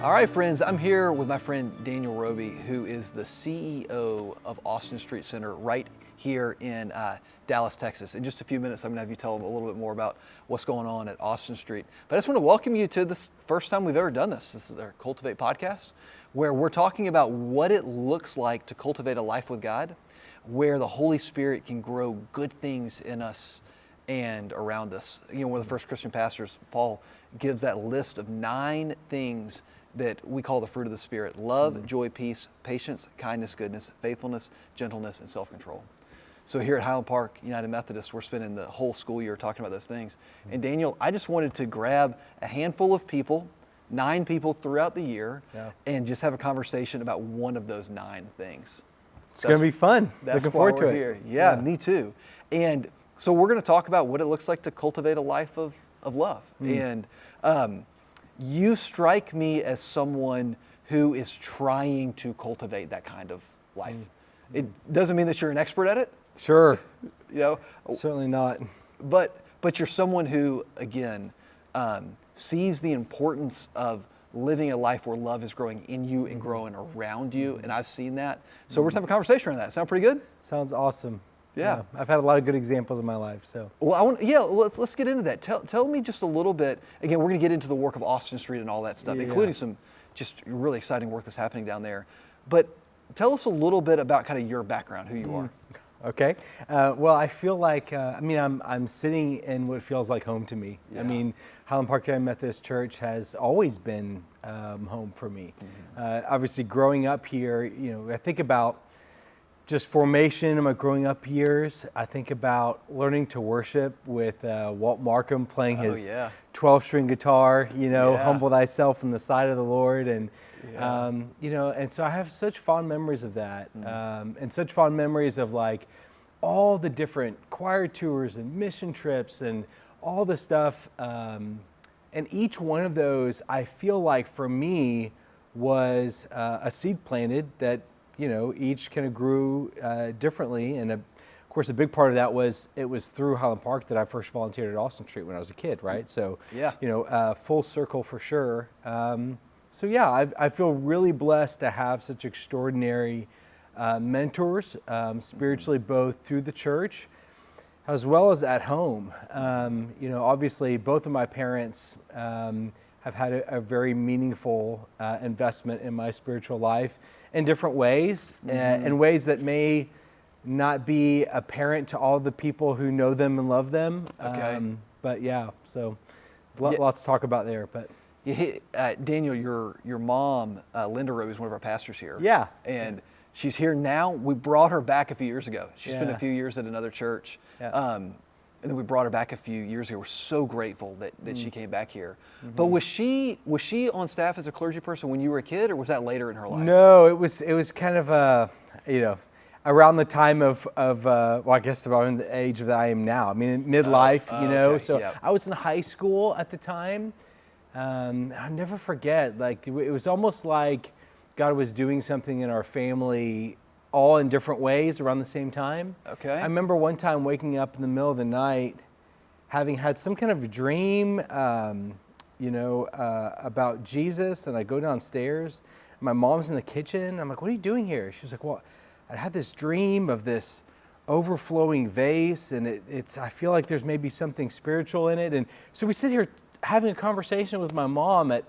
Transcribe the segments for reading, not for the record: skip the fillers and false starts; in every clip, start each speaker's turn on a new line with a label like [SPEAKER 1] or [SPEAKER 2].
[SPEAKER 1] All right, friends, I'm here with my friend Daniel Roby, who is the CEO of Austin Street Center right here in Dallas, Texas. In just a few minutes, I'm going to have you tell them a little bit more about what's going on at Austin Street. But I just want to welcome you to this first time we've ever done this. This is our Cultivate Podcast, where we're talking about what it looks like to cultivate a life with God, where the Holy Spirit can grow good things in us and around us. You know, one of the first Christian pastors, Paul, gives that list of 9 things that we call the fruit of the Spirit: love, joy, peace, patience, kindness, goodness, faithfulness, gentleness, and self-control. So here at Highland Park United Methodist, we're spending the whole school year talking about those things. And Daniel, I just wanted to grab a handful of people, 9 people throughout the year, and just have a conversation about one of those 9 things.
[SPEAKER 2] It's going to be fun. Looking forward to it.
[SPEAKER 1] Here. Yeah, me too. And so we're going to talk about what it looks like to cultivate a life of love. And you strike me as someone who is trying to cultivate that kind of life. It doesn't mean that you're an expert at it.
[SPEAKER 2] Sure.
[SPEAKER 1] You know,
[SPEAKER 2] certainly not.
[SPEAKER 1] But you're someone who, again, sees the importance of living a life where love is growing in you and growing around you, and I've seen that. So we're going to have a conversation around that. Sound pretty good?
[SPEAKER 2] Sounds awesome.
[SPEAKER 1] Yeah.
[SPEAKER 2] I've had a lot of good examples in my life. So.
[SPEAKER 1] Well, let's get into that. Tell me just a little bit. Again, we're going to get into the work of Austin Street and all that stuff, including some just really exciting work that's happening down there. But tell us a little bit about kind of your background, who you are.
[SPEAKER 2] Okay. Well, I feel like I'm sitting in what feels like home to me. Yeah. I mean, Highland Park United Methodist Church has always been home for me. Obviously, growing up here, I think about just formation in my growing up years. I think about learning to worship with Walt Markham playing his 12-string guitar. Humble thyself in the sight of the Lord, and and so I have such fond memories of that, and such fond memories of like all the different choir tours and mission trips and all the stuff. And each one of those, I feel like for me, was a seed planted that each kind of grew differently. And of course, a big part of that was it was through Highland Park that I first volunteered at Austin Street when I was a kid, right? So full circle for sure. I feel really blessed to have such extraordinary mentors, spiritually, both through the church as well as at home. Obviously, both of my parents have had a very meaningful investment in my spiritual life in different ways, in ways that may not be apparent to all the people who know them and love them.
[SPEAKER 1] Okay.
[SPEAKER 2] Lots to talk about there. But
[SPEAKER 1] Daniel, your mom, Linda Roby, is one of our pastors here.
[SPEAKER 2] Yeah.
[SPEAKER 1] And she's here now. We brought her back a few years ago. She spent a few years at another church. Yeah. And then we brought her back a few years ago. We're so grateful that she came back here. But was she on staff as a clergy person when you were a kid, or was that later in her life?
[SPEAKER 2] No, it was kind of around the time of I guess around the age that I am now. I mean, midlife, Okay. So I was in high school at the time. I'll never forget, like, it was almost like God was doing something in our family all in different ways around the same time.
[SPEAKER 1] Okay.
[SPEAKER 2] I remember one time waking up in the middle of the night, having had some kind of dream, about Jesus, and I go downstairs. My mom's in the kitchen. I'm like, "What are you doing here?" She was like, "Well, I had this dream of this overflowing vase, and I feel like there's maybe something spiritual in it." And so we sit here having a conversation with my mom at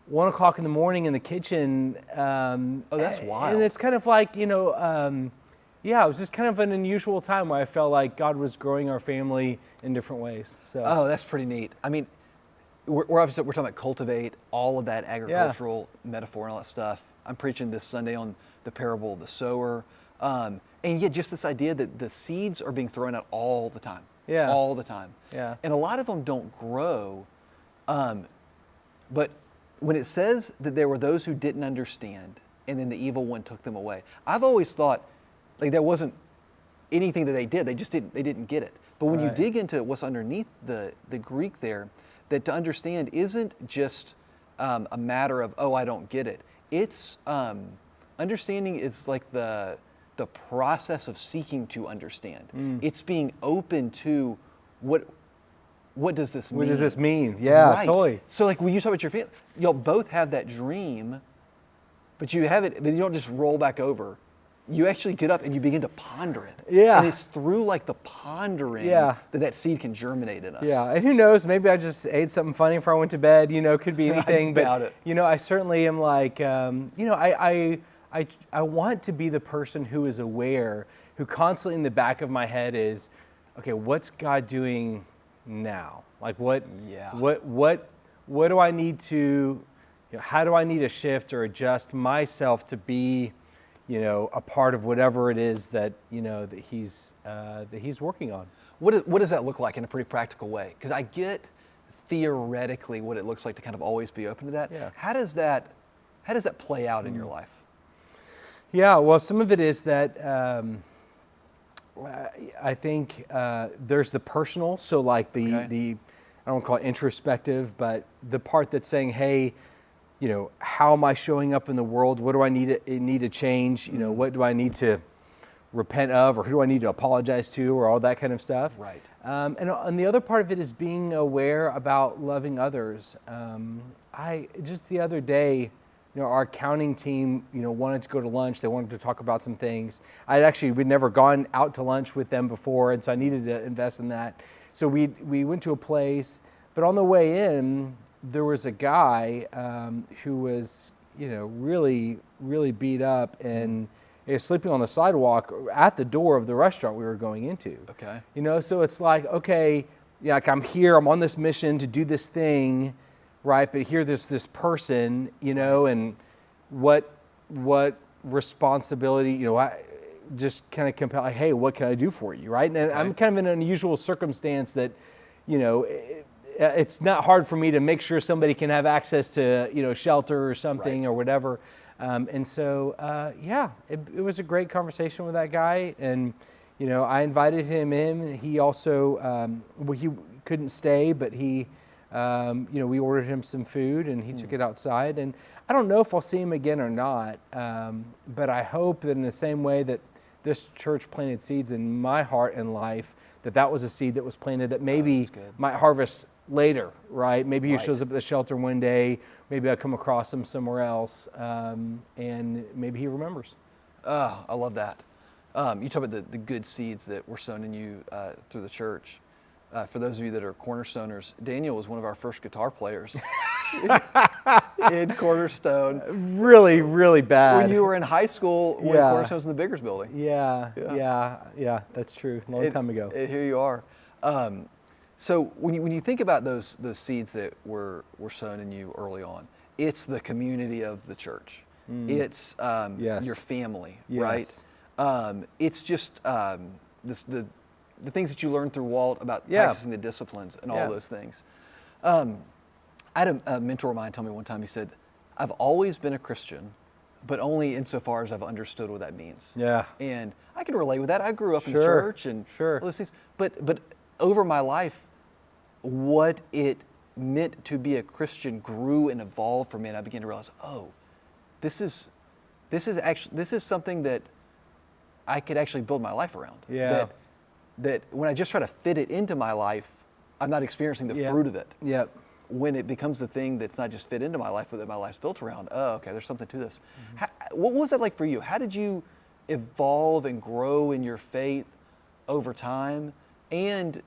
[SPEAKER 2] 1 o'clock in the morning in the kitchen.
[SPEAKER 1] That's wild.
[SPEAKER 2] And it's kind of like, it was just kind of an unusual time where I felt like God was growing our family in different ways. So.
[SPEAKER 1] Oh, that's pretty neat. I mean, we're talking about cultivate, all of that agricultural metaphor and all that stuff. I'm preaching this Sunday on the parable of the sower. And yet just this idea that the seeds are being thrown out all the time.
[SPEAKER 2] Yeah.
[SPEAKER 1] All the time.
[SPEAKER 2] Yeah.
[SPEAKER 1] And a lot of them don't grow. But when it says that there were those who didn't understand and then the evil one took them away, I've always thought like there wasn't anything that they did. They didn't get it. But when you dig into what's underneath the Greek there, that to understand isn't just a matter of, I don't get it. It's understanding is like the process of seeking to understand. It's being open to what what does this mean?
[SPEAKER 2] What does this mean? Yeah,
[SPEAKER 1] right.
[SPEAKER 2] totally.
[SPEAKER 1] So like when you talk about your family, y'all both have that dream, but you have it, but you don't just roll back over. You actually get up and you begin to ponder it.
[SPEAKER 2] Yeah.
[SPEAKER 1] And it's through like the pondering that seed can germinate in us.
[SPEAKER 2] Yeah, and who knows, maybe I just ate something funny before I went to bed, could be anything.
[SPEAKER 1] I doubt it.
[SPEAKER 2] I certainly am like, I want to be the person who is aware, who constantly in the back of my head is, okay, what's God doing now? Like what do I need to, how do I need to shift or adjust myself to be, a part of whatever it is that that he's working on.
[SPEAKER 1] What does that look like in a pretty practical way? Because I get theoretically what it looks like to kind of always be open to that.
[SPEAKER 2] Yeah.
[SPEAKER 1] How does that play out in your life?
[SPEAKER 2] Yeah, well, some of it is that I think there's the personal, so like the I don't want to call it introspective, but the part that's saying, hey, how am I showing up in the world? What do I need to change? What do I need to repent of, or who do I need to apologize to, or all that kind of stuff?
[SPEAKER 1] Right.
[SPEAKER 2] And the other part of it is being aware about loving others. I just the other day, our accounting team, wanted to go to lunch. They wanted to talk about some things. We'd never gone out to lunch with them before, and so I needed to invest in that. So we went to a place, but on the way in, there was a guy who was, really, really beat up, and he was sleeping on the sidewalk at the door of the restaurant we were going into.
[SPEAKER 1] Okay.
[SPEAKER 2] So it's like, okay, like I'm here, I'm on this mission to do this thing, right? But here there's this person, and what responsibility, I just kind of compel, like, hey, what can I do for you, right? And I'm kind of in an unusual circumstance that, it's not hard for me to make sure somebody can have access to, shelter or something or whatever. And so, it was a great conversation with that guy. And, I invited him in. And he also, he couldn't stay, but he, we ordered him some food and he took it outside. And I don't know if I'll see him again or not, but I hope that in the same way that this church planted seeds in my heart and life, that was a seed that was planted that maybe might harvest later, right? Maybe he shows up at the shelter one day, maybe I come across him somewhere else, and maybe he remembers.
[SPEAKER 1] Oh, I love that. You talk about the good seeds that were sown in you through the church. For those of you that are Cornerstoners, Daniel was one of our first guitar players in Cornerstone.
[SPEAKER 2] Really, really bad.
[SPEAKER 1] When you were in high school, when Cornerstone was in the Biggers building.
[SPEAKER 2] Yeah, that's true. A long time ago.
[SPEAKER 1] Here you are. So when you think about those seeds that were sown in you early on, it's the community of the church. It's your family, right? It's just the things that you learn through Walt about practicing the disciplines and all those things. I had a mentor of mine tell me one time, he said, I've always been a Christian, but only insofar as I've understood what that means.
[SPEAKER 2] Yeah.
[SPEAKER 1] And I can relate with that. I grew up in church and all those things. But over my life, what it meant to be a Christian grew and evolved for me, and I began to realize, this is something that I could actually build my life around.
[SPEAKER 2] Yeah.
[SPEAKER 1] That when I just try to fit it into my life, I'm not experiencing the fruit of it.
[SPEAKER 2] Yep.
[SPEAKER 1] When it becomes the thing that's not just fit into my life, but that my life's built around, there's something to this. What was that like for you? How did you evolve and grow in your faith over time? And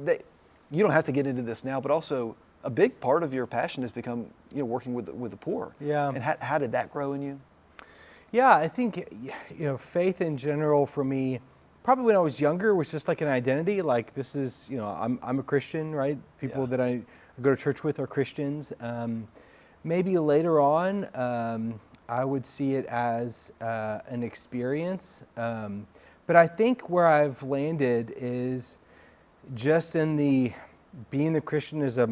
[SPEAKER 1] that you don't have to get into this now, but also a big part of your passion has become, working with the poor.
[SPEAKER 2] Yeah. And
[SPEAKER 1] how did that grow in you?
[SPEAKER 2] Yeah, I think, faith in general for me, probably when I was younger, was just like an identity. Like this is, I'm a Christian, right? People that I go to church with are Christians. Maybe later on, I would see it as an experience. But I think where I've landed is just in being the Christian is a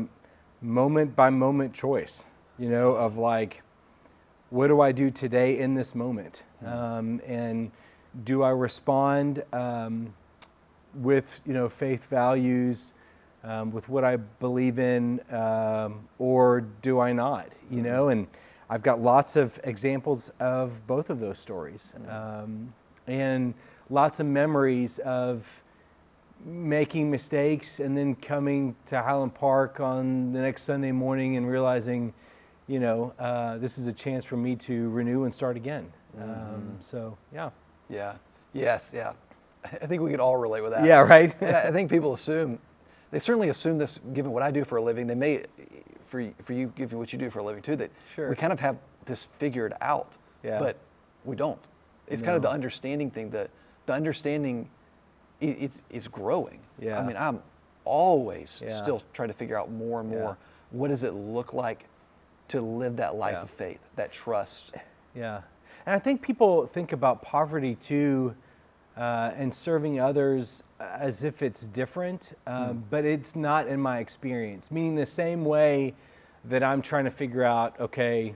[SPEAKER 2] moment by moment choice, of like, what do I do today in this moment? And do I respond with, faith values, with what I believe in, or do I not? And I've got lots of examples of both of those stories, and lots of memories of, making mistakes and then coming to Highland Park on the next Sunday morning and realizing, this is a chance for me to renew and start again. So, yeah.
[SPEAKER 1] Yeah. Yes. Yeah. I think we could all relate with that.
[SPEAKER 2] Yeah, right?
[SPEAKER 1] And I think people they certainly assume this, given what I do for a living. They may, for you, given what you do for a living too, that
[SPEAKER 2] Sure.
[SPEAKER 1] we kind of have this figured out, but we don't. It's kind of the understanding thing. The understanding is growing.
[SPEAKER 2] Yeah.
[SPEAKER 1] I mean, I'm always
[SPEAKER 2] Yeah.
[SPEAKER 1] still trying to figure out more and more, what does it look like to live that life of faith, that trust.
[SPEAKER 2] Yeah. And I think people think about poverty too, and serving others as if it's different, but it's not in my experience. Meaning the same way that I'm trying to figure out, okay,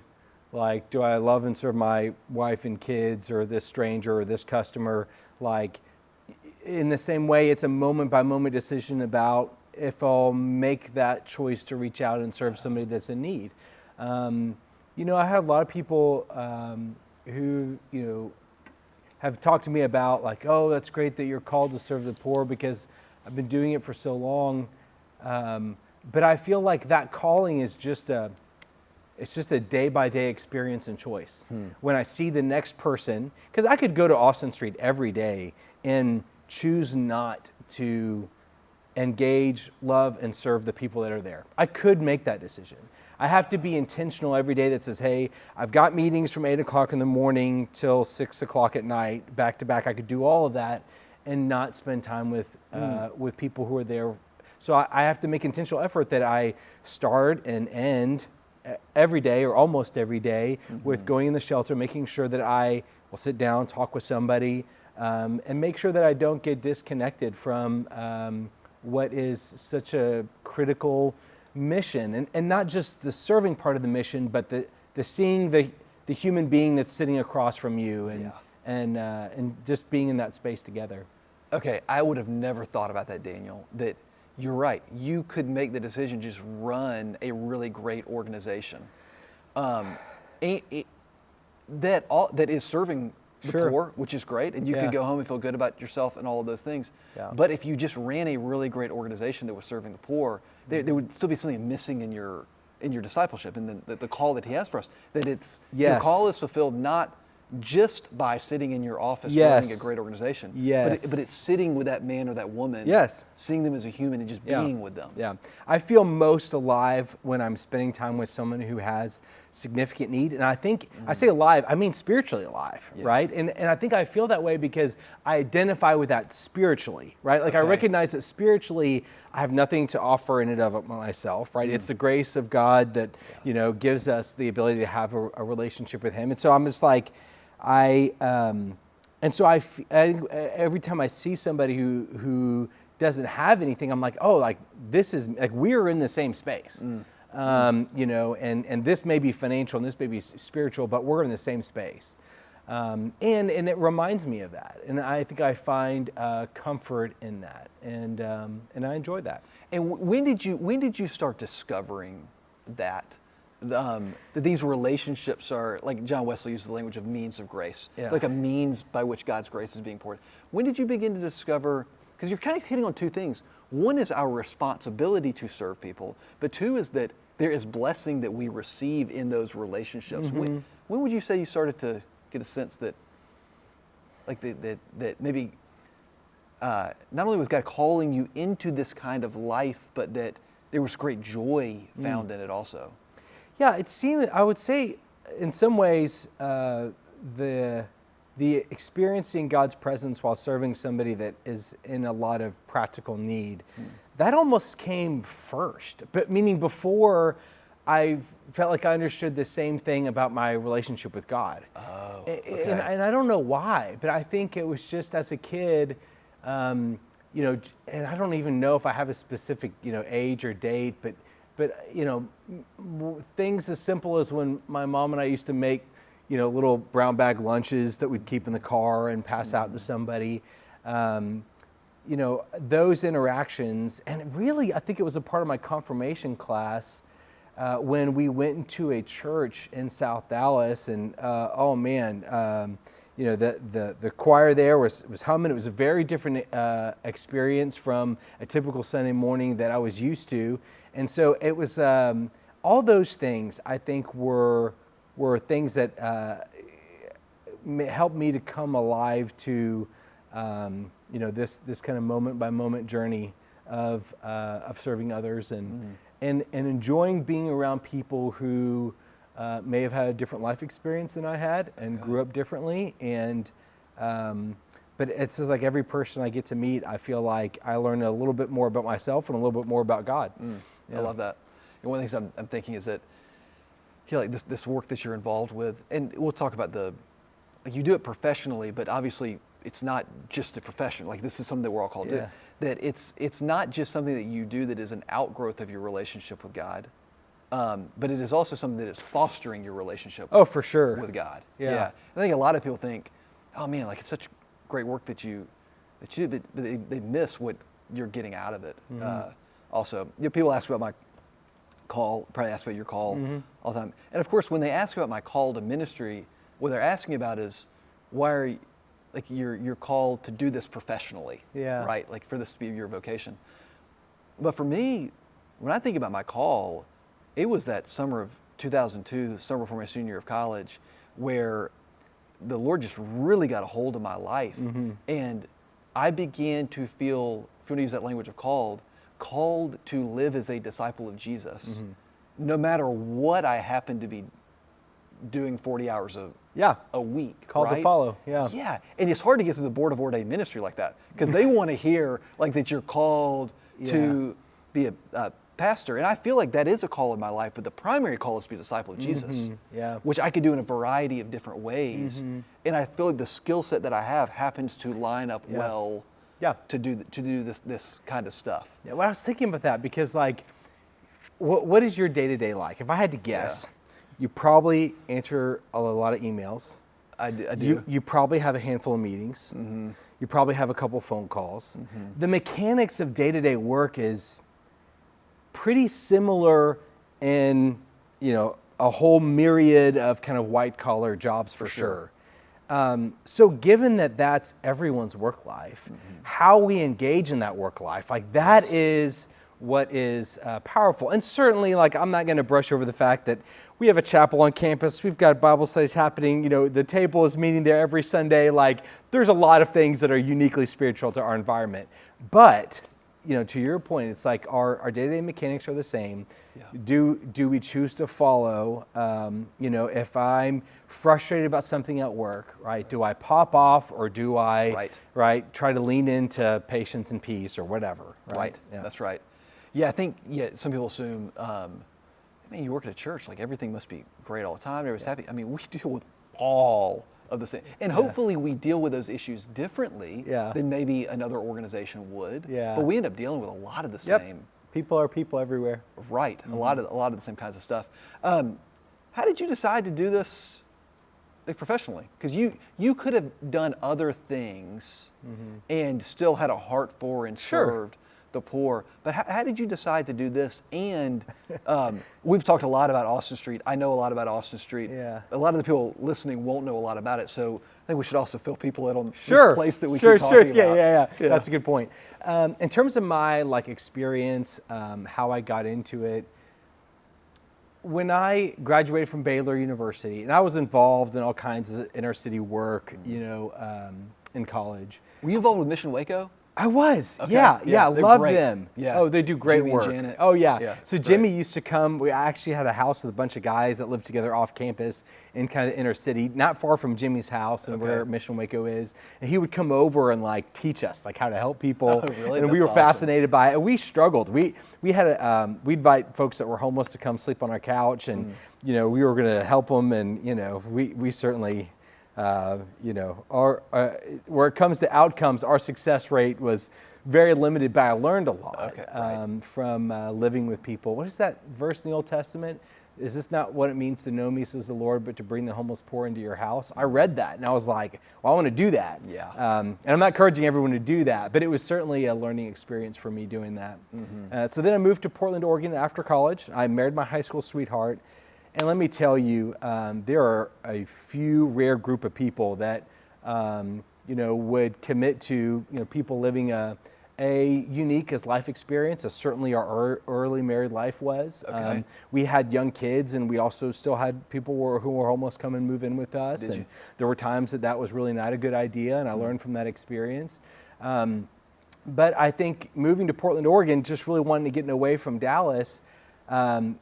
[SPEAKER 2] like, do I love and serve my wife and kids or this stranger or this customer? Like, in the same way, it's a moment by moment decision about if I'll make that choice to reach out and serve somebody that's in need. I have a lot of people who, have talked to me about like, oh, that's great that you're called to serve the poor because I've been doing it for so long. But I feel like that calling is just a day by day experience and choice. When I see the next person, because I could go to Austin Street every day and choose not to engage, love, and serve the people that are there. I could make that decision. I have to be intentional every day that says, hey, I've got meetings from 8 o'clock in the morning till 6 o'clock at night, back to back. I could do all of that and not spend time with people who are there. So I have to make intentional effort that I start and end every day or almost every day with going in the shelter, making sure that I will sit down, talk with somebody, and make sure that I don't get disconnected from what is such a critical mission, and not just the serving part of the mission, but the seeing the human being that's sitting across from you, and just being in that space together.
[SPEAKER 1] Okay, I would have never thought about that, Daniel. That you're right. You could make the decision to just run a really great organization, that is serving the poor, which is great, and you could go home and feel good about yourself and all of those things.
[SPEAKER 2] Yeah.
[SPEAKER 1] But if you just ran a really great organization that was serving the poor, there would still be something missing in your discipleship and the call that He has for us. That it's your call is fulfilled not just by sitting in your office running a great organization, but it's sitting with that man or that woman, seeing them as a human and just being with them.
[SPEAKER 2] Yeah, I feel most alive when I'm spending time with someone who has significant need, and I think I say alive, I mean spiritually alive, right? And I think I feel that way because I identify with that spiritually, right? Like I recognize that spiritually I have nothing to offer in and of myself, right? It's the grace of God that gives us the ability to have a relationship with Him, and so I'm just like. Every time I see somebody who doesn't have anything, I'm like, oh, like this is like we're in the same space, and this may be financial and this may be spiritual, but we're in the same space, and it reminds me of that, and I think I find comfort in that, and I enjoy that.
[SPEAKER 1] And when did you start discovering that? That these relationships are, like John Wesley uses the language of means of grace, like a means by which God's grace is being poured. When did you begin to discover, because you're kind of hitting on two things. One is our responsibility to serve people, but two is that there is blessing that we receive in those relationships. When would you say you started to get a sense that, like that maybe not only was God calling you into this kind of life, but that there was great joy found in it also?
[SPEAKER 2] Yeah, it seemed, I would say, in some ways, the experiencing God's presence while serving somebody that is in a lot of practical need, that almost came first. But meaning before, I felt like I understood the same thing about my relationship with God.
[SPEAKER 1] Oh, okay.
[SPEAKER 2] And I don't know why, but I think it was just as a kid, and I don't even know if I have a specific, age or date, but things as simple as when my mom and I used to make, little brown bag lunches that we'd keep in the car and pass out to somebody, those interactions. And really, I think it was a part of my confirmation class when we went into a church in South Dallas, and the choir there was humming. It was a very different experience from a typical Sunday morning that I was used to. And so it was all those things I think were things that helped me to come alive to this kind of moment by moment journey of serving others and enjoying being around people who may have had a different life experience than I had and grew up differently. And but it's just like every person I get to meet, I feel like I learn a little bit more about myself and a little bit more about God.
[SPEAKER 1] I love that. And one of the things I'm thinking is that like this work that you're involved with, and we'll talk about like you do it professionally, but obviously it's not just a profession. Like this is something that we're all called to do. That it's not just something that you do that is an outgrowth of your relationship with God, but it is also something that is fostering your relationship.
[SPEAKER 2] Oh, for sure.
[SPEAKER 1] With God.
[SPEAKER 2] Yeah.
[SPEAKER 1] I think a lot of people think, oh man, like it's such great work that you do, but they miss what you're getting out of it. Also, people ask about my call, probably ask about your call all the time. And of course, when they ask about my call to ministry, what they're asking about is why are you, like you're called to do this professionally, right? Like for this to be your vocation. But for me, when I think about my call, it was that summer of 2002, the summer before my senior year of college, where the Lord just really got a hold of my life. And I began to feel, if you want to use that language of called to live as a disciple of Jesus, no matter what I happen to be doing 40 hours a week.
[SPEAKER 2] Called to follow,
[SPEAKER 1] Yeah, and it's hard to get through the board of ordained ministry like that because they want to hear like that you're called to be a pastor. And I feel like that is a call in my life, but the primary call is to be a disciple of Jesus, which I could do in a variety of different ways. And I feel like the skill set that I have happens to line up well to do this kind of stuff.
[SPEAKER 2] Yeah, well, I was thinking about that because like, what is your day-to-day like? If I had to guess, you probably answer a lot of emails.
[SPEAKER 1] I do.
[SPEAKER 2] You probably have a handful of meetings. You probably have a couple phone calls. The mechanics of day-to-day work is pretty similar in, a whole myriad of kind of white-collar jobs for sure. So given that that's everyone's work life, how we engage in that work life, like that is what is powerful. And certainly, like, I'm not going to brush over the fact that we have a chapel on campus. We've got Bible studies happening. The table is meeting there every Sunday. Like, there's a lot of things that are uniquely spiritual to our environment. But, to your point, it's like our day-to-day mechanics are the same. Do we choose to follow? If I'm frustrated about something at work, right? Do I pop off or do I try to lean into patience and peace or whatever?
[SPEAKER 1] Right. Yeah. That's right. Yeah, I think some people assume, you work at a church, like everything must be great all the time. Everybody's happy. I mean, we deal with all of this thing, and hopefully we deal with those issues differently than maybe another organization would.
[SPEAKER 2] Yeah.
[SPEAKER 1] But we end up dealing with a lot of the same.
[SPEAKER 2] People are people everywhere.
[SPEAKER 1] Right. A lot of the same kinds of stuff. How did you decide to do this professionally? Because you could have done other things and still had a heart for and served the poor. But how did you decide to do this? And we've talked a lot about Austin Street. I know a lot about Austin Street.
[SPEAKER 2] Yeah.
[SPEAKER 1] A lot of the people listening won't know a lot about it. So I think we should also fill people in on this place that we keep talking about.
[SPEAKER 2] Yeah. That's a good point. In terms of my experience, how I got into it, when I graduated from Baylor University, and I was involved in all kinds of inner city work, in college.
[SPEAKER 1] Were you involved with Mission Waco?
[SPEAKER 2] I was,
[SPEAKER 1] okay.
[SPEAKER 2] yeah, love
[SPEAKER 1] great.
[SPEAKER 2] them.
[SPEAKER 1] Yeah.
[SPEAKER 2] Oh, they do great
[SPEAKER 1] Jimmy
[SPEAKER 2] work.
[SPEAKER 1] And Janet.
[SPEAKER 2] Oh yeah. So Jimmy
[SPEAKER 1] great.
[SPEAKER 2] used to come. We actually had a house with a bunch of guys that lived together off campus in kind of the inner city, not far from Jimmy's house and where Mission Waco is. And he would come over and teach us how to help people.
[SPEAKER 1] Oh, really?
[SPEAKER 2] And we were fascinated by it. And we struggled. We had we'd invite folks that were homeless to come sleep on our couch, and we were going to help them. And we certainly. Where it comes to outcomes, our success rate was very limited, but I learned a lot from living with people. What is that verse in the Old Testament? Is this not what it means to know me, says the Lord, but to bring the homeless poor into your house? I read that and I was like, well, I want to do that.
[SPEAKER 1] Yeah.
[SPEAKER 2] And I'm not encouraging everyone to do that, but it was certainly a learning experience for me doing that. So then I moved to Portland, Oregon after college. I married my high school sweetheart. And let me tell you, there are a few rare group of people that would commit to, people living a unique as life experience, as certainly our early married life was.
[SPEAKER 1] Okay.
[SPEAKER 2] We had young kids, and we also still had people who were homeless come and move in with us.
[SPEAKER 1] Did
[SPEAKER 2] and
[SPEAKER 1] you?
[SPEAKER 2] there were times that was really not a good idea, and I learned from that experience. But I think moving to Portland, Oregon, just really wanting to get away from Dallas, I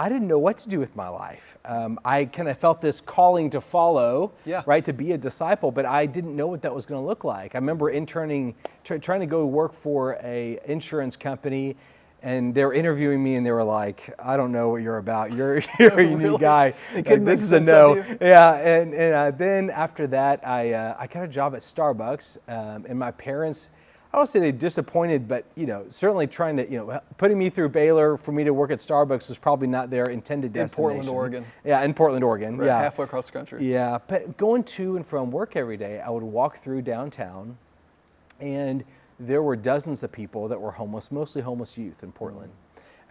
[SPEAKER 2] didn't know what to do with my life. I kind of felt this calling to follow,
[SPEAKER 1] Yeah.
[SPEAKER 2] right, to be a disciple, but I didn't know what that was going to look like. I remember interning, trying to go work for a insurance company, and they were interviewing me, and they were like, "I don't know what you're about. You're a unique
[SPEAKER 1] Really?
[SPEAKER 2] guy.
[SPEAKER 1] It
[SPEAKER 2] Like,
[SPEAKER 1] couldn't
[SPEAKER 2] this
[SPEAKER 1] make
[SPEAKER 2] is a
[SPEAKER 1] sense
[SPEAKER 2] no."
[SPEAKER 1] of you?
[SPEAKER 2] Yeah, and then after that, I got a job at Starbucks, and my parents, I don't say they disappointed, but certainly trying to, putting me through Baylor for me to work at Starbucks was probably not their intended destination.
[SPEAKER 1] Portland, Oregon.
[SPEAKER 2] Yeah, in Portland, Oregon.
[SPEAKER 1] Right,
[SPEAKER 2] Yeah,
[SPEAKER 1] halfway across the country.
[SPEAKER 2] yeah. But going to and from work every day, I would walk through downtown, and there were dozens of people that were homeless, mostly homeless youth in Portland.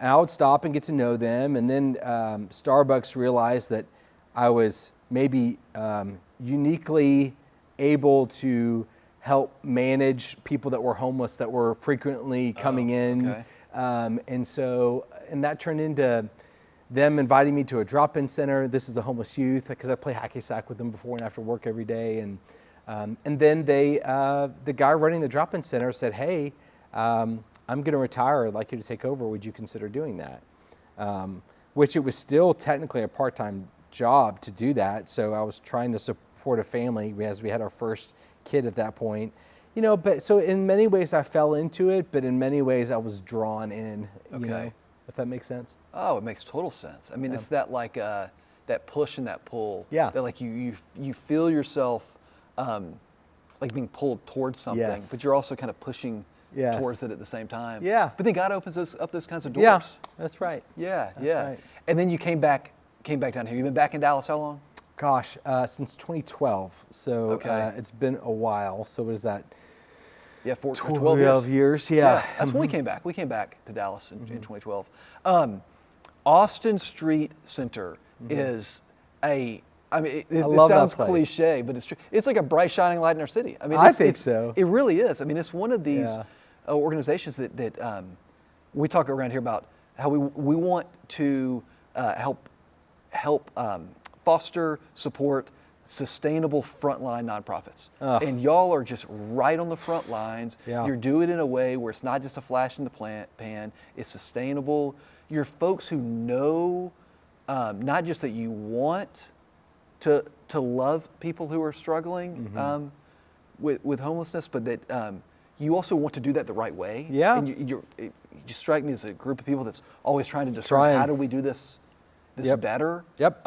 [SPEAKER 2] And I would stop and get to know them, and then Starbucks realized that I was maybe uniquely able to help manage people that were homeless that were frequently coming in.
[SPEAKER 1] Okay.
[SPEAKER 2] And that turned into them inviting me to a drop-in center. This is the homeless youth, because I play hacky sack with them before and after work every day. And then the guy running the drop-in center said, "Hey, I'm going to retire. I'd like you to take over. Would you consider doing that?" Which it was still technically a part-time job to do that. So I was trying to support a family as we had our first kid at that point, but so in many ways I fell into it, but in many ways I was drawn in,
[SPEAKER 1] Okay.
[SPEAKER 2] If that makes sense.
[SPEAKER 1] Oh, it makes total sense. I mean, it's that that push and that pull.
[SPEAKER 2] Yeah.
[SPEAKER 1] That like you feel yourself like being pulled towards something,
[SPEAKER 2] Yes.
[SPEAKER 1] but you're also kind of pushing
[SPEAKER 2] Yes.
[SPEAKER 1] towards it at the same time.
[SPEAKER 2] Yeah.
[SPEAKER 1] But then God opens up those kinds of doors.
[SPEAKER 2] Yeah, that's right.
[SPEAKER 1] Yeah.
[SPEAKER 2] That's
[SPEAKER 1] yeah.
[SPEAKER 2] right.
[SPEAKER 1] And then you came back down here. You've been back in Dallas how long?
[SPEAKER 2] Gosh, since 2012. So
[SPEAKER 1] Okay.
[SPEAKER 2] it's been a while. So what is that?
[SPEAKER 1] Yeah,
[SPEAKER 2] 12 years. Yeah.
[SPEAKER 1] That's when we came back. We came back to Dallas in 2012. Austin Street Center is it
[SPEAKER 2] love that
[SPEAKER 1] sounds
[SPEAKER 2] place.
[SPEAKER 1] cliche, but it's true. It's like a bright shining light in our city. I mean,
[SPEAKER 2] I think so.
[SPEAKER 1] It really is. I mean, it's one of these
[SPEAKER 2] Yeah.
[SPEAKER 1] organizations that we talk around here about how we want to help foster, support sustainable frontline nonprofits. And y'all are just right on the front lines.
[SPEAKER 2] Yeah.
[SPEAKER 1] You're doing it in a way where it's not just a flash in the pan, it's sustainable. You're folks who know not just that you want to love people who are struggling with homelessness, but that you also want to do that the right way.
[SPEAKER 2] Yeah.
[SPEAKER 1] And you just strike me as a group of people that's always trying to discern how do we do this
[SPEAKER 2] Yep.
[SPEAKER 1] better.
[SPEAKER 2] Yep.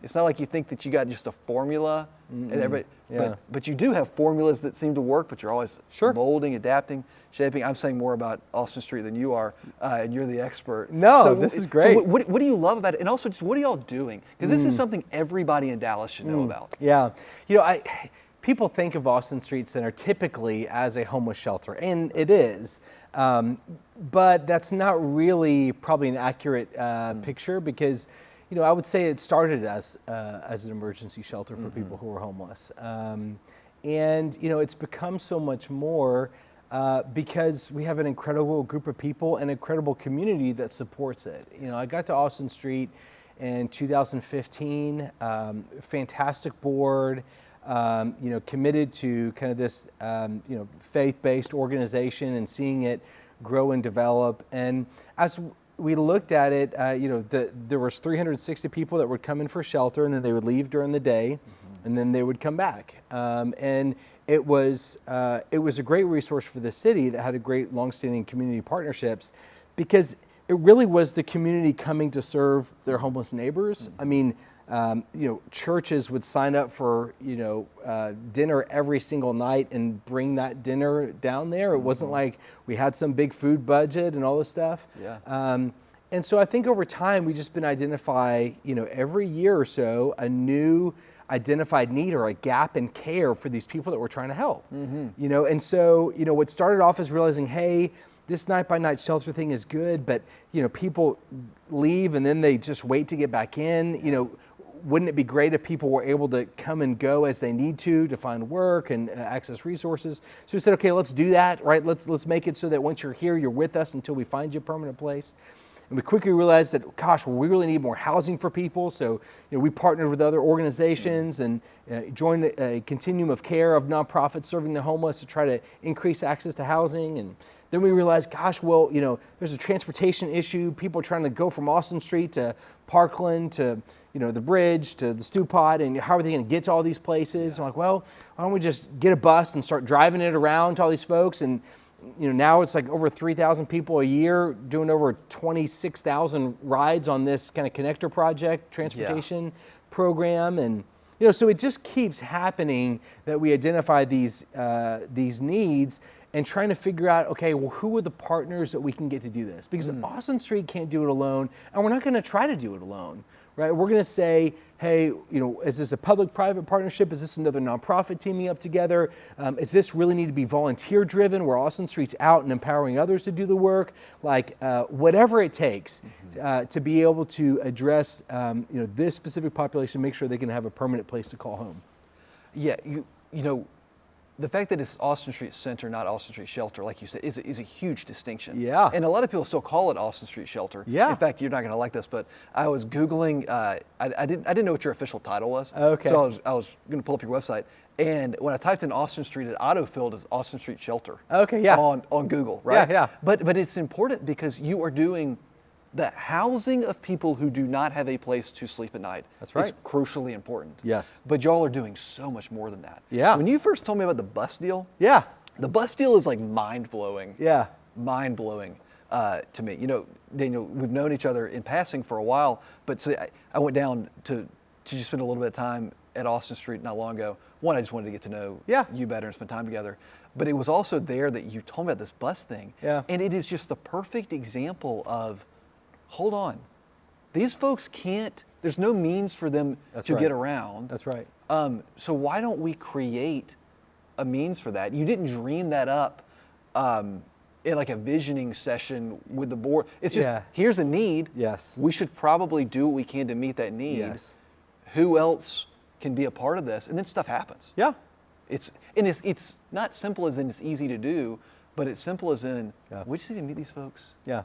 [SPEAKER 1] It's not like you think that you got just a formula, and everybody,
[SPEAKER 2] Yeah.
[SPEAKER 1] but you do have formulas that seem to work, but you're always
[SPEAKER 2] Sure.
[SPEAKER 1] molding, adapting, shaping. I'm saying more about Austin Street than you are, and you're the expert.
[SPEAKER 2] No, this is great.
[SPEAKER 1] So what do you love about it? And also, just what are y'all doing? Because this is something everybody in Dallas should know about.
[SPEAKER 2] Yeah. People think of Austin Street Center typically as a homeless shelter, and it is. But that's not really probably an accurate picture, because I would say it started as an emergency shelter for people who were homeless. And it's become so much more because we have an incredible group of people and incredible community that supports it. I got to Austin Street in 2015, fantastic board, committed to kind of this, faith-based organization and seeing it grow and develop. And as we looked at it, there was 360 people that would come in for shelter, and then they would leave during the day, and then they would come back. And it was a great resource for the city that had a great longstanding community partnerships, because it really was the community coming to serve their homeless neighbors. I mean, churches would sign up for, dinner every single night and bring that dinner down there. It wasn't like we had some big food budget and all this stuff.
[SPEAKER 1] Yeah.
[SPEAKER 2] And so I think over time, we've just been identify, every year or so, a new identified need or a gap in care for these people that we're trying to help. And so, what started off as realizing, hey, this night-by-night shelter thing is good, but people leave and then they just wait to get back in. wouldn't it be great if people were able to come and go as they need to find work and access resources? So we said, okay, let's do that, right? Let's make it so that once you're here, you're with us until we find you a permanent place. And we quickly realized that, gosh, well, we really need more housing for people. So we partnered with other organizations and joined a continuum of care of nonprofits serving the homeless to try to increase access to housing. And then we realized, gosh, well, there's a transportation issue. People are trying to go from Austin Street to Parkland to the bridge to the Stew Pot, and how are they going to get to all these places? Yeah. I'm like, well, why don't we just get a bus and start driving it around to all these folks? And now it's like over 3,000 people a year doing over 26,000 rides on this kind of connector project, transportation program. And, so it just keeps happening that we identify these needs and trying to figure out, okay, well, who are the partners that we can get to do this? Because Austin Street can't do it alone, and we're not going to try to do it alone, right? We're going to say, hey, is this a public-private partnership? Is this another nonprofit teaming up together? Is this really need to be volunteer-driven, where Austin Street's out and empowering others to do the work? Like, whatever it takes to be able to address, this specific population, make sure they can have a permanent place to call home.
[SPEAKER 1] Yeah, the fact that it's Austin Street Center, not Austin Street Shelter, like you said, is a huge distinction.
[SPEAKER 2] Yeah.
[SPEAKER 1] And a lot of people still call it Austin Street Shelter.
[SPEAKER 2] Yeah.
[SPEAKER 1] In fact, you're not going to like this, but I was Googling, I didn't know what your official title was.
[SPEAKER 2] Okay.
[SPEAKER 1] So I was going to pull up your website. And when I typed in Austin Street, it autofilled as Austin Street Shelter.
[SPEAKER 2] Okay, yeah.
[SPEAKER 1] On Google, right?
[SPEAKER 2] Yeah.
[SPEAKER 1] But it's important because you are doing the housing of people who do not have a place to sleep at night.
[SPEAKER 2] That's right.
[SPEAKER 1] Is crucially important.
[SPEAKER 2] Yes.
[SPEAKER 1] But y'all are doing so much more than that.
[SPEAKER 2] Yeah.
[SPEAKER 1] When you first told me about the bus deal, the bus deal is like mind-blowing.
[SPEAKER 2] Yeah.
[SPEAKER 1] Mind-blowing to me. Daniel, we've known each other in passing for a while, but so I went down to just spend a little bit of time at Austin Street not long ago. One, I just wanted to get to know you better and spend time together. But it was also there that you told me about this bus thing.
[SPEAKER 2] Yeah.
[SPEAKER 1] And it is just the perfect example of, hold on, these folks can't, there's no means for them to get around.
[SPEAKER 2] That's right.
[SPEAKER 1] So why don't we create a means for that? You didn't dream that up in like a visioning session with the board. It's just, here's a need.
[SPEAKER 2] Yes.
[SPEAKER 1] We should probably do what we can to meet that need.
[SPEAKER 2] Yes.
[SPEAKER 1] Who else can be a part of this? And then stuff happens.
[SPEAKER 2] Yeah.
[SPEAKER 1] It's not simple as in it's easy to do, but it's simple as in we just need to meet these folks.
[SPEAKER 2] Yeah.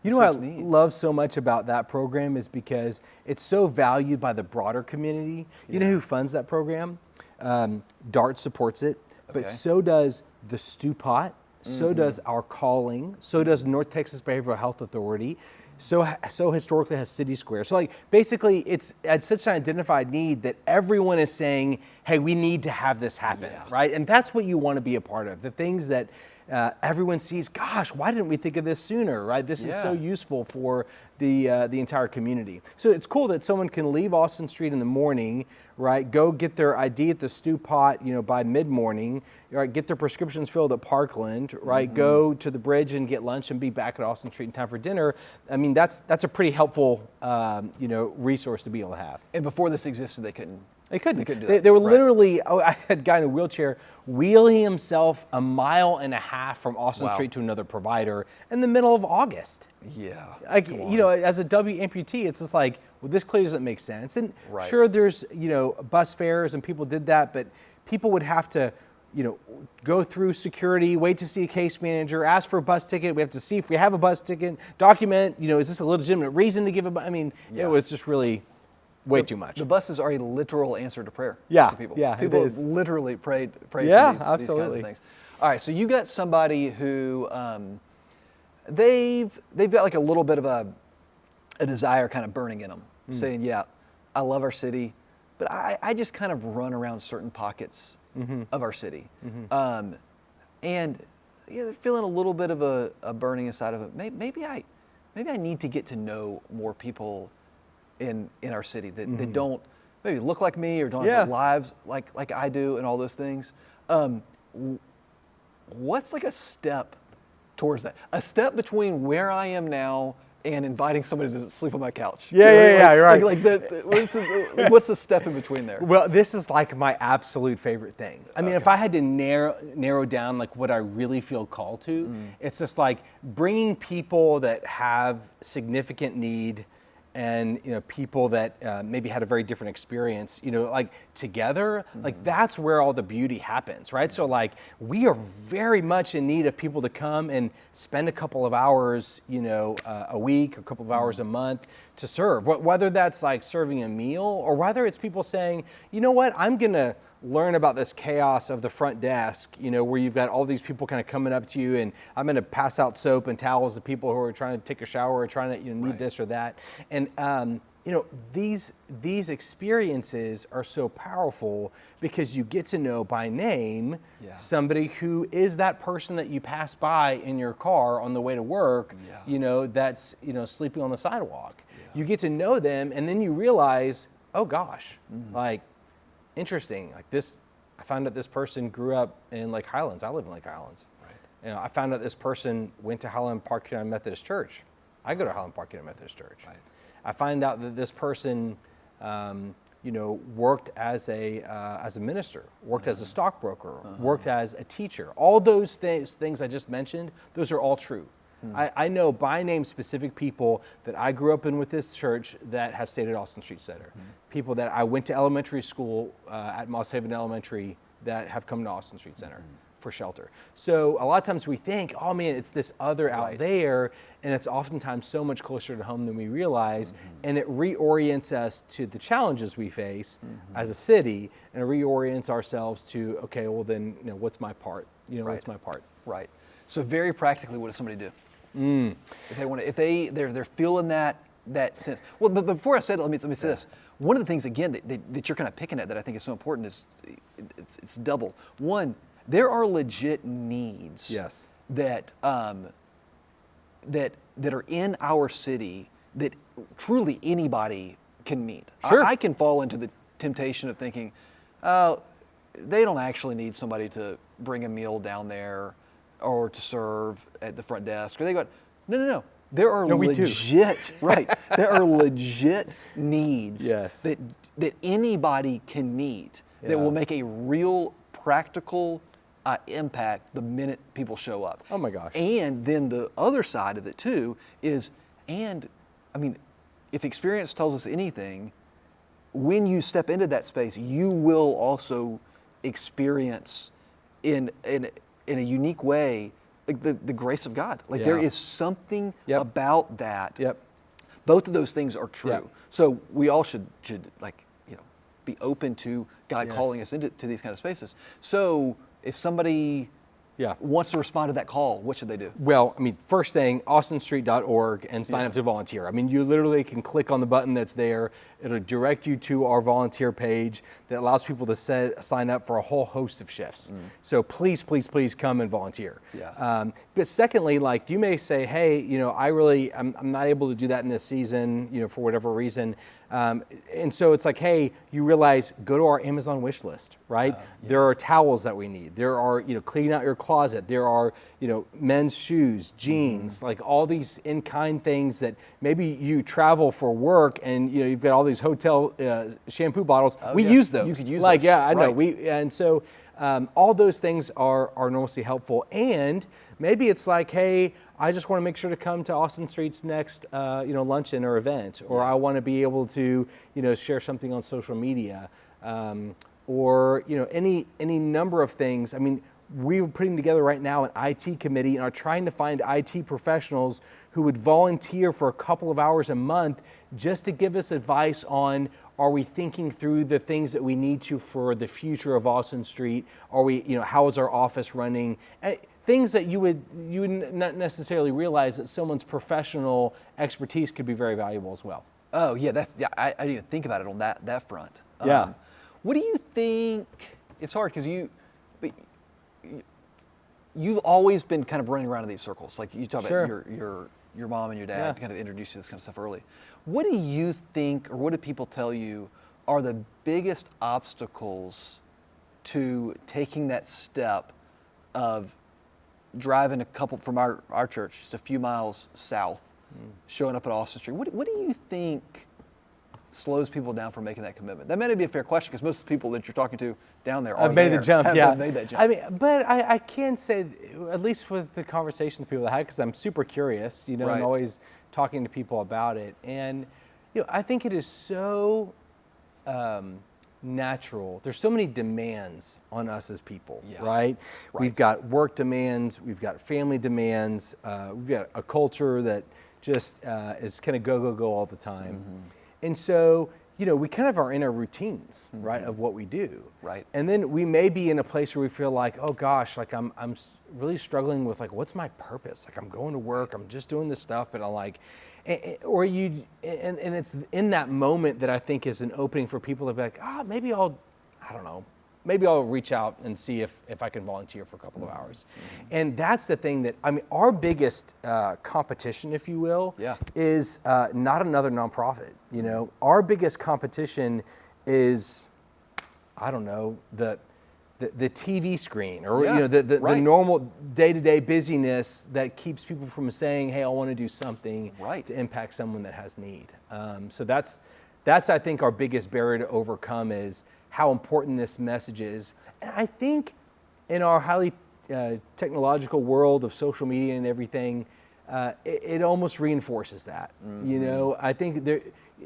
[SPEAKER 2] You know what I love so much about that program is because it's so valued by the broader community. You know who funds that program? DART supports it, but so does the Stew Pot, so does Our Calling, so does North Texas Behavioral Health Authority, so historically has City Square. So like basically it's at such an identified need that everyone is saying, hey, we need to have this happen, right? And that's what you want to be a part of. The things that everyone sees, gosh, why didn't we think of this sooner, right? This is so useful for the entire community. So it's cool that someone can leave Austin Street in the morning, right? Go get their ID at the Stew Pot, by mid-morning, right? Get their prescriptions filled at Parkland, right? Go to the bridge and get lunch and be back at Austin Street in time for dinner. I mean, that's a pretty helpful, resource to be able to have.
[SPEAKER 1] And before this existed, they couldn't.
[SPEAKER 2] They couldn't.
[SPEAKER 1] do that.
[SPEAKER 2] They were literally, I had a guy in a wheelchair wheeling himself a mile and a half from Austin Street to another provider in the middle of August.
[SPEAKER 1] Yeah.
[SPEAKER 2] Like, as a W amputee, it's just like, well, this clearly doesn't make sense. And sure, there's, bus fares and people did that, but people would have to, go through security, wait to see a case manager, ask for a bus ticket. We have to see if we have a bus ticket, document, is this a legitimate reason to give a bus? I mean, it was just really way too much.
[SPEAKER 1] The buses are a literal answer to prayer.
[SPEAKER 2] Yeah,
[SPEAKER 1] to people.
[SPEAKER 2] yeah,
[SPEAKER 1] people
[SPEAKER 2] it is.
[SPEAKER 1] Literally prayed for these
[SPEAKER 2] absolutely.
[SPEAKER 1] kinds of things. All right, so you got somebody who they've got like a little bit of a desire kind of burning in them, saying, "Yeah, I love our city, but I just kind of run around certain pockets of our city," and they're feeling a little bit of a burning inside of it. Maybe I need to get to know more people in our city that don't maybe look like me or don't have lives like I do and all those things. What's like a step towards that? A step between where I am now and inviting somebody to sleep on my couch.
[SPEAKER 2] Yeah, you're right.
[SPEAKER 1] What's the step in between there?
[SPEAKER 2] Well, this is like my absolute favorite thing. I mean, if I had to narrow down like what I really feel called to, it's just like bringing people that have significant need and people that maybe had a very different experience, like together, like that's where all the beauty happens, right? So like we are very much in need of people to come and spend a couple of hours, a week, a couple of hours a month to serve. Whether that's like serving a meal, or whether it's people saying, you know what, I'm gonna learn about this chaos of the front desk, where you've got all these people kind of coming up to you, and I'm going to pass out soap and towels to people who are trying to take a shower or trying to need this or that. And these experiences are so powerful because you get to know by name somebody who is that person that you pass by in your car on the way to work, that's sleeping on the sidewalk. You get to know them, and then you realize, oh gosh, like, interesting, like this, I found out this person grew up in Lake Highlands. I live in Lake Highlands. Right. I found out this person went to Highland Park Methodist Church. I go to Highland Park Methodist Church. Right. I find out that this person, worked as a minister, worked as a stockbroker, worked as a teacher. All those things I just mentioned, those are all true. I know by name specific people that I grew up in with this church that have stayed at Austin Street Center. People that I went to elementary school at Moss Haven Elementary that have come to Austin Street Center for shelter. So a lot of times we think, oh man, it's this other out there, and it's oftentimes so much closer to home than we realize, and it reorients us to the challenges we face as a city, and it reorients ourselves to, okay, well then, what's my part? What's my part?
[SPEAKER 1] Right. So very practically, what does somebody do? If they want to, they're feeling that sense. Well, but before I say that, let me say this. One of the things again that you're kind of picking at that I think is so important is it's double. One, there are legit needs.
[SPEAKER 2] Yes.
[SPEAKER 1] That are in our city that truly anybody can meet.
[SPEAKER 2] Sure.
[SPEAKER 1] I can fall into the temptation of thinking, oh, they don't actually need somebody to bring a meal down there or to serve at the front desk. Or they go, no. There are legit, right? There are legit needs that anybody can meet that will make a real practical impact the minute people show up.
[SPEAKER 2] Oh my gosh.
[SPEAKER 1] And then the other side of it too is, if experience tells us anything, when you step into that space, you will also experience in a unique way, like the grace of God. Like there is something about that. Both of those things are true. So we all should be open to God calling us into these kind of spaces. So if somebody wants to respond to that call, what should they do?
[SPEAKER 2] Well, first thing, austinstreet.org and sign up to volunteer. You literally can click on the button that's there. It'll direct you to our volunteer page that allows people to sign up for a whole host of shifts. So please come and volunteer. But secondly, like you may say, hey, I'm not able to do that in this season, for whatever reason. And so it's like, hey, you realize, go to our Amazon wish list, right? There are towels that we need. There are, cleaning out your closet. There are, men's shoes, jeans, like all these in-kind things that maybe you travel for work and, you've got all these hotel shampoo bottles. We use those.
[SPEAKER 1] You could use
[SPEAKER 2] those. I know.
[SPEAKER 1] Right.
[SPEAKER 2] And so all those things are enormously helpful. And maybe it's like, hey, I just want to make sure to come to Austin Street's next, luncheon or event, or I want to be able to, share something on social media, or any number of things. We're putting together right now an IT committee and are trying to find IT professionals who would volunteer for a couple of hours a month just to give us advice on, are we thinking through the things that we need to for the future of Austin Street? Are we, how is our office running? Things that you would not necessarily realize that someone's professional expertise could be very valuable as well.
[SPEAKER 1] Oh yeah, I didn't even think about it on that front. What do you think? It's hard because you've always been kind of running around in these circles. Like you talk about your mom and your dad kind of introduced you to this kind of stuff early. What do you think, or what do people tell you are the biggest obstacles to taking that step of driving a couple from our church, just a few miles south, showing up at Austin Street? What do you think slows people down from making that commitment? That may not be a fair question because most of the people that you're talking to down there
[SPEAKER 2] have made the jump.
[SPEAKER 1] Made that jump.
[SPEAKER 2] But I can say, at least with the conversations people have had, because I'm super curious, and always talking to people about it. And I think it is so natural. There's so many demands on us as people, right? We've got work demands, we've got family demands, we've got a culture that just is kind of go all the time. And so, we kind of are in our routines, right, of what we do.
[SPEAKER 1] Right. And
[SPEAKER 2] then we may be in a place where we feel like, oh gosh, like I'm really struggling with like, what's my purpose? Like I'm going to work, I'm just doing this stuff, but I'm like, and it's in that moment that I think is an opening for people to be like, maybe I'll reach out and see if I can volunteer for a couple of hours. And that's the thing that, our biggest competition, if you will, is not another nonprofit. Our biggest competition is, the TV screen or the normal day-to-day busyness that keeps people from saying, hey, I want to do something to impact someone that has need. So that's I think our biggest barrier to overcome is how important this message is. And I think in our highly technological world of social media and everything, it almost reinforces that. I think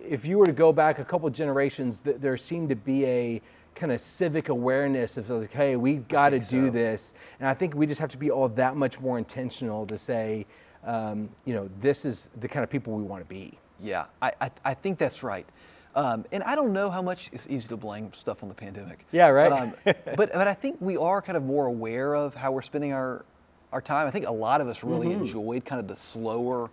[SPEAKER 2] if you were to go back a couple of generations, there seemed to be a kind of civic awareness of like, hey, we've got to do this. And I think we just have to be all that much more intentional to say, this is the kind of people we want to be.
[SPEAKER 1] Yeah, I think that's right. And I don't know how much it's easy to blame stuff on the pandemic.
[SPEAKER 2] Yeah, right.
[SPEAKER 1] But I think we are kind of more aware of how we're spending our time. I think a lot of us really enjoyed kind of the slower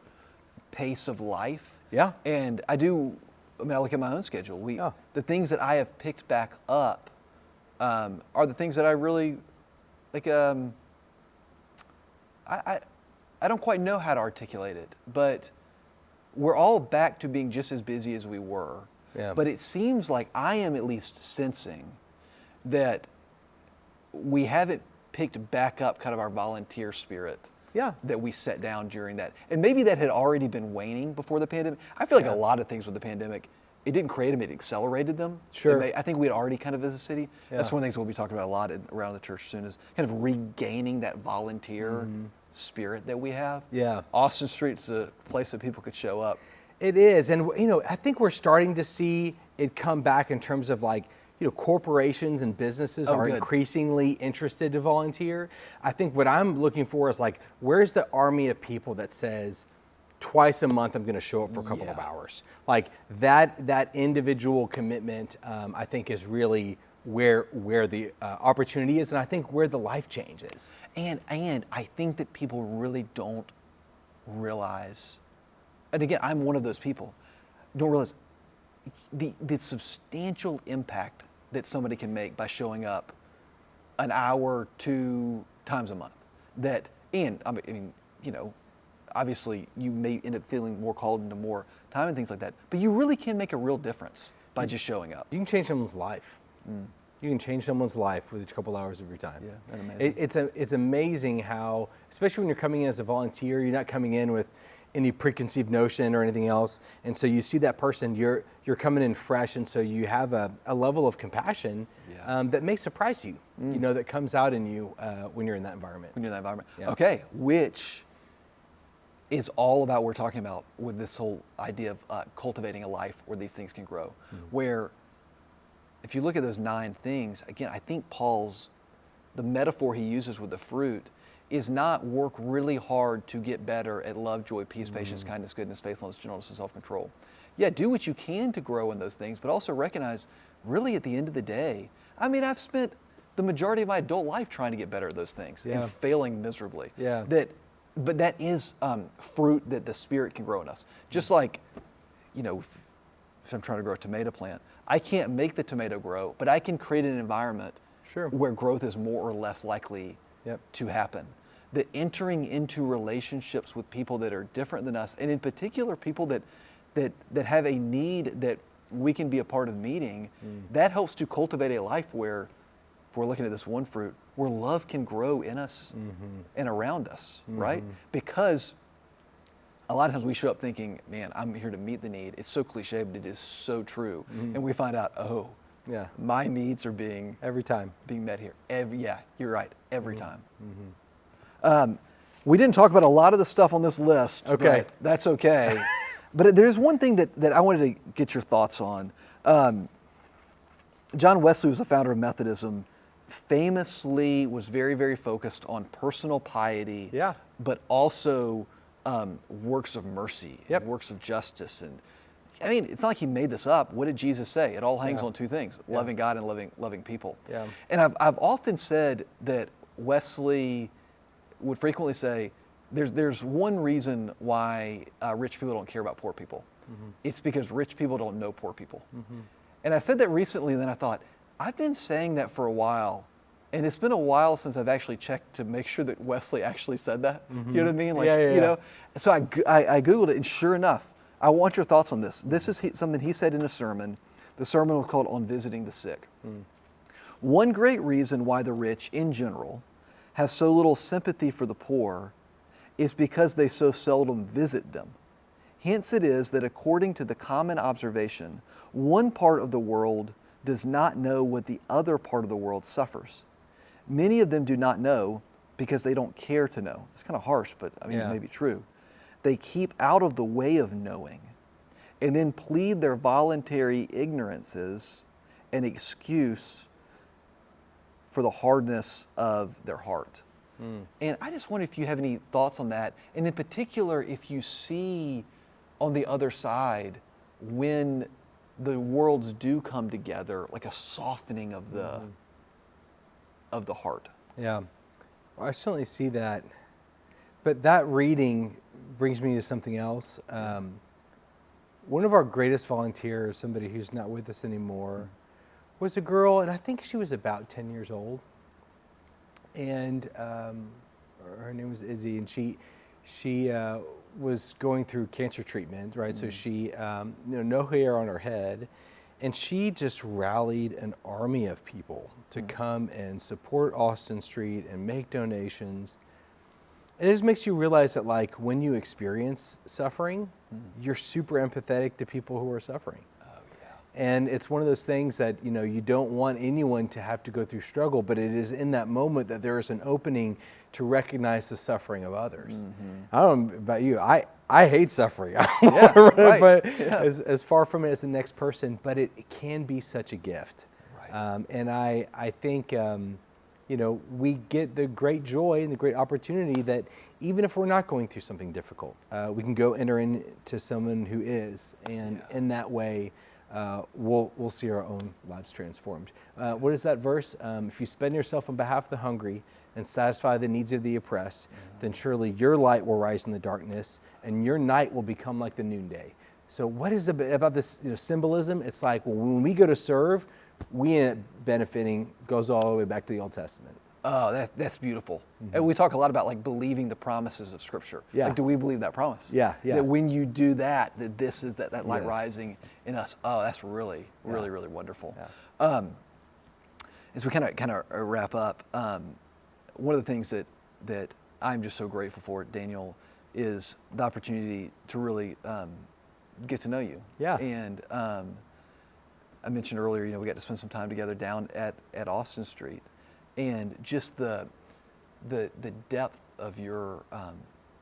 [SPEAKER 1] pace of life.
[SPEAKER 2] Yeah.
[SPEAKER 1] And I look at my own schedule. The things that I have picked back up are the things that I really like. I don't quite know how to articulate it, but we're all back to being just as busy as we were.
[SPEAKER 2] Yeah.
[SPEAKER 1] But it seems like I am at least sensing that we haven't picked back up kind of our volunteer spirit. That we set down during that. And maybe that had already been waning before the pandemic. I feel like a lot of things with the pandemic, it didn't create them, it accelerated them.
[SPEAKER 2] Sure.
[SPEAKER 1] I think we had already kind of as a city. That's one of the things we'll be talking about a lot around the church soon is kind of regaining that volunteer spirit that we have.
[SPEAKER 2] Yeah.
[SPEAKER 1] Austin Street's a place that people could show up.
[SPEAKER 2] It is. And, I think we're starting to see it come back in terms of like, corporations and businesses are increasingly interested to volunteer. I think what I'm looking for is like, where's the army of people that says twice a month I'm going to show up for a couple of hours? Like that individual commitment, I think is really where the opportunity is, and I think where the life change is.
[SPEAKER 1] And I think that people really don't realize, and again, I'm one of those people, don't realize the substantial impact that somebody can make by showing up an hour 2 times a month. Obviously you may end up feeling more called into more time and things like that, but you really can make a real difference by just showing up.
[SPEAKER 2] You can change someone's life. You can change someone's life with a couple hours of your time.
[SPEAKER 1] Yeah, that's amazing.
[SPEAKER 2] It's amazing how, especially when you're coming in as a volunteer, you're not coming in with any preconceived notion or anything else, and so you see that person, you're coming in fresh, and so you have a level of compassion that may surprise you, that comes out in you when you're in that environment.
[SPEAKER 1] Yeah. Okay, which is all about what we're talking about with this whole idea of cultivating a life where these things can grow. Where if you look at those 9 things, again, I think the metaphor he uses with the fruit is not work really hard to get better at love, joy, peace, patience, kindness, goodness, faithfulness, gentleness, and self-control. Yeah, do what you can to grow in those things, but also recognize, really at the end of the day, I've spent the majority of my adult life trying to get better at those things and failing miserably.
[SPEAKER 2] Yeah.
[SPEAKER 1] But that is fruit that the Spirit can grow in us. Just like, if I'm trying to grow a tomato plant, I can't make the tomato grow, but I can create an environment where growth is more or less likely to happen. That entering into relationships with people that are different than us, and in particular people that have a need that we can be a part of meeting, that helps to cultivate a life where, if we're looking at this one fruit, where love can grow in us and around us, right? Because a lot of times we show up thinking, man, I'm here to meet the need. It's so cliche, but it is so true. And we find out, my needs are being met here. You're right, every time. We didn't talk about a lot of the stuff on this list.
[SPEAKER 2] Okay.
[SPEAKER 1] But that's okay. But there's one thing that I wanted to get your thoughts on. John Wesley was the founder of Methodism, famously was very, very focused on personal piety, but also works of mercy, and works of justice. And I mean, it's not like he made this up. What did Jesus say? It all hangs on two things, loving God and loving people. Yeah. And I've often said that Wesley would frequently say, there's one reason why rich people don't care about poor people. Mm-hmm. It's because rich people don't know poor people. Mm-hmm. And I said that recently, and then I thought, I've been saying that for a while, and it's been a while since I've actually checked to make sure that Wesley actually said that. Mm-hmm. You know what I mean? Like, you know. So I Googled it, and sure enough, I want your thoughts on this. This is something he said in a sermon. The sermon was called On Visiting the Sick. Mm. One great reason why the rich, in general, have so little sympathy for the poor is because they so seldom visit them. Hence it is that according to the common observation, one part of the world does not know what the other part of the world suffers. Many of them do not know because they don't care to know. It's kind of harsh, but I mean, it may be true. They keep out of the way of knowing and then plead their voluntary ignorances an excuse for the hardness of their heart. Mm. And I just wonder if you have any thoughts on that. And in particular, if you see on the other side, when the worlds do come together, like a softening of the heart.
[SPEAKER 2] Yeah, well, I certainly see that. But that reading brings me to something else. One of our greatest volunteers, somebody who's not with us anymore, was a girl, and I think she was about 10 years old. And her name was Izzy, and she was going through cancer treatment, right? So she, no hair on her head, and she just rallied an army of people to come and support Austin Street and make donations. And it just makes you realize that, like, when you experience suffering, you're super empathetic to people who are suffering. And it's one of those things that, you don't want anyone to have to go through struggle, but it is in that moment that there is an opening to recognize the suffering of others. Mm-hmm. I don't know about you. I hate suffering. But as far from it as the next person, but it can be such a gift. Right. And I think, we get the great joy and the great opportunity that even if we're not going through something difficult, we can go enter into someone who is. And in that way, we'll see our own lives transformed. What is that verse? If you spend yourself on behalf of the hungry and satisfy the needs of the oppressed, then surely your light will rise in the darkness and your night will become like the noonday. So what is it about this symbolism? It's like, well, when we go to serve, we end up benefiting, goes all the way back to the Old Testament.
[SPEAKER 1] Oh, that's beautiful. Mm-hmm. And we talk a lot about like believing the promises of Scripture. Yeah. Like, do we believe that promise?
[SPEAKER 2] Yeah.
[SPEAKER 1] That when you do that this is that light rising in us. Oh, that's really wonderful. Yeah. As we kind of wrap up, one of the things that I'm just so grateful for, Daniel, is the opportunity to really get to know you. Yeah. And I mentioned earlier, we got to spend some time together down at Austin Street. And just the depth of your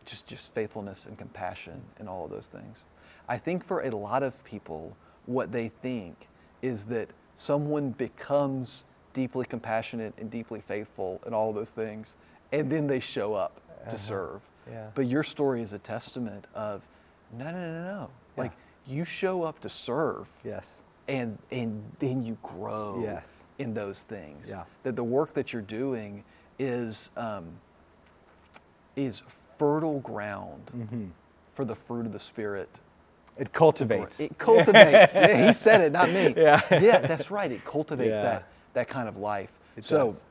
[SPEAKER 1] just faithfulness and compassion and all of those things. I think for a lot of people, what they think is that someone becomes deeply compassionate and deeply faithful and all of those things, and then they show up to serve. Yeah. But your story is a testament of, no. Yeah. Like, you show up to serve. Yes. And then you grow in those things. Yeah. That the work that you're doing is fertile ground for the fruit of the Spirit.
[SPEAKER 2] It cultivates.
[SPEAKER 1] It cultivates. Yeah, he said it, not me. Yeah, that's right. It cultivates that kind of life. It does.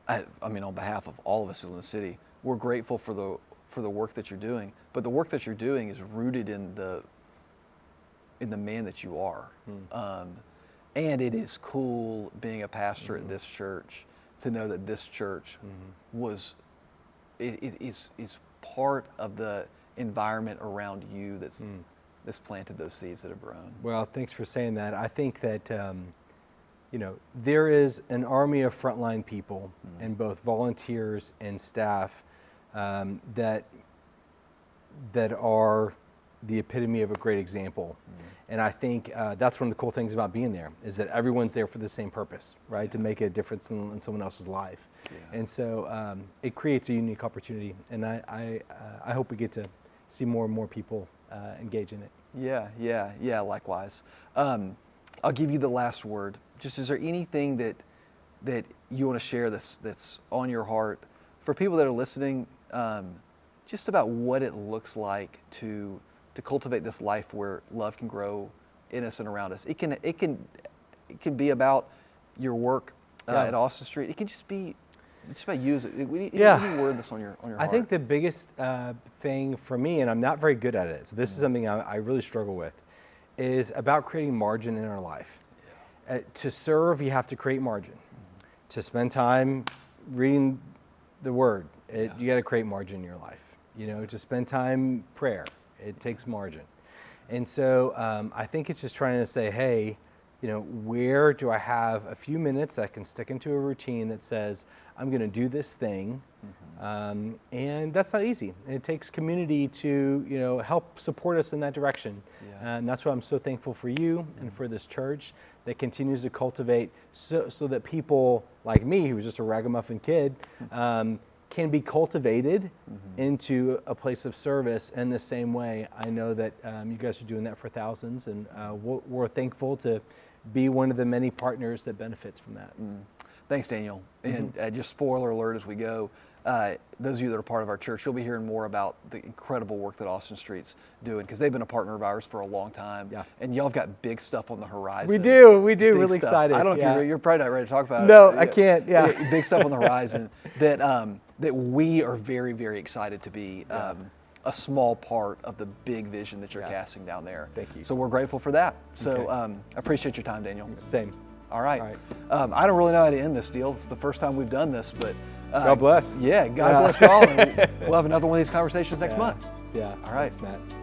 [SPEAKER 1] I mean, on behalf of all of us in the city, we're grateful for the work that you're doing. But the work that you're doing is rooted in the man that you are. And it is cool being a pastor at this church to know that this church is part of the environment around you that's planted those seeds that have grown.
[SPEAKER 2] Well, thanks for saying that. I think that there is an army of frontline people and both volunteers and staff that are the epitome of a great example. And I think that's one of the cool things about being there, is that everyone's there for the same purpose, right? To make a difference in someone else's life. And so it creates a unique opportunity, and I hope we get to see more and more people engage in it.
[SPEAKER 1] Yeah, likewise. I'll give you the last word. Just, is there anything that you want to share that's on your heart for people that are listening, just about what it looks like to cultivate this life where love can grow in us and around us? It can be about your work at Austin Street. It can just be about you. Any word that's on your heart.
[SPEAKER 2] I think the biggest thing for me, and I'm not very good at it, so this is something I really struggle with, is about creating margin in our life. To serve, you have to create margin. To spend time reading the Word, you got to create margin in your life. To spend time prayer, it takes margin. And so I think it's just trying to say, hey, where do I have a few minutes that I can stick into a routine that says, I'm going to do this thing. And that's not easy. It takes community to, help support us in that direction. And that's why I'm so thankful for you and for this church that continues to cultivate so that people like me, who was just a ragamuffin kid, can be cultivated into a place of service. In the same way, I know that you guys are doing that for thousands, and we're thankful to be one of the many partners that benefits from that.
[SPEAKER 1] Thanks, Daniel. And just spoiler alert as we go, those of you that are part of our church, you'll be hearing more about the incredible work that Austin Street's doing, because they've been a partner of ours for a long time. And y'all have got big stuff on the horizon.
[SPEAKER 2] We do. Really
[SPEAKER 1] stuff.
[SPEAKER 2] Excited.
[SPEAKER 1] I don't know if you're probably not ready to talk about it.
[SPEAKER 2] No, I can't.
[SPEAKER 1] Big stuff on the horizon that we are very, very excited to be a small part of the big vision that you're casting down there.
[SPEAKER 2] Thank you.
[SPEAKER 1] So we're grateful for that. So I appreciate your time, Daniel.
[SPEAKER 2] Same.
[SPEAKER 1] All right. I don't really know how to end this deal. It's the first time we've done this, but
[SPEAKER 2] God bless.
[SPEAKER 1] Yeah, God bless y'all. And we'll have another one of these conversations next month.
[SPEAKER 2] Yeah.
[SPEAKER 1] All right.
[SPEAKER 2] Thanks, Matt.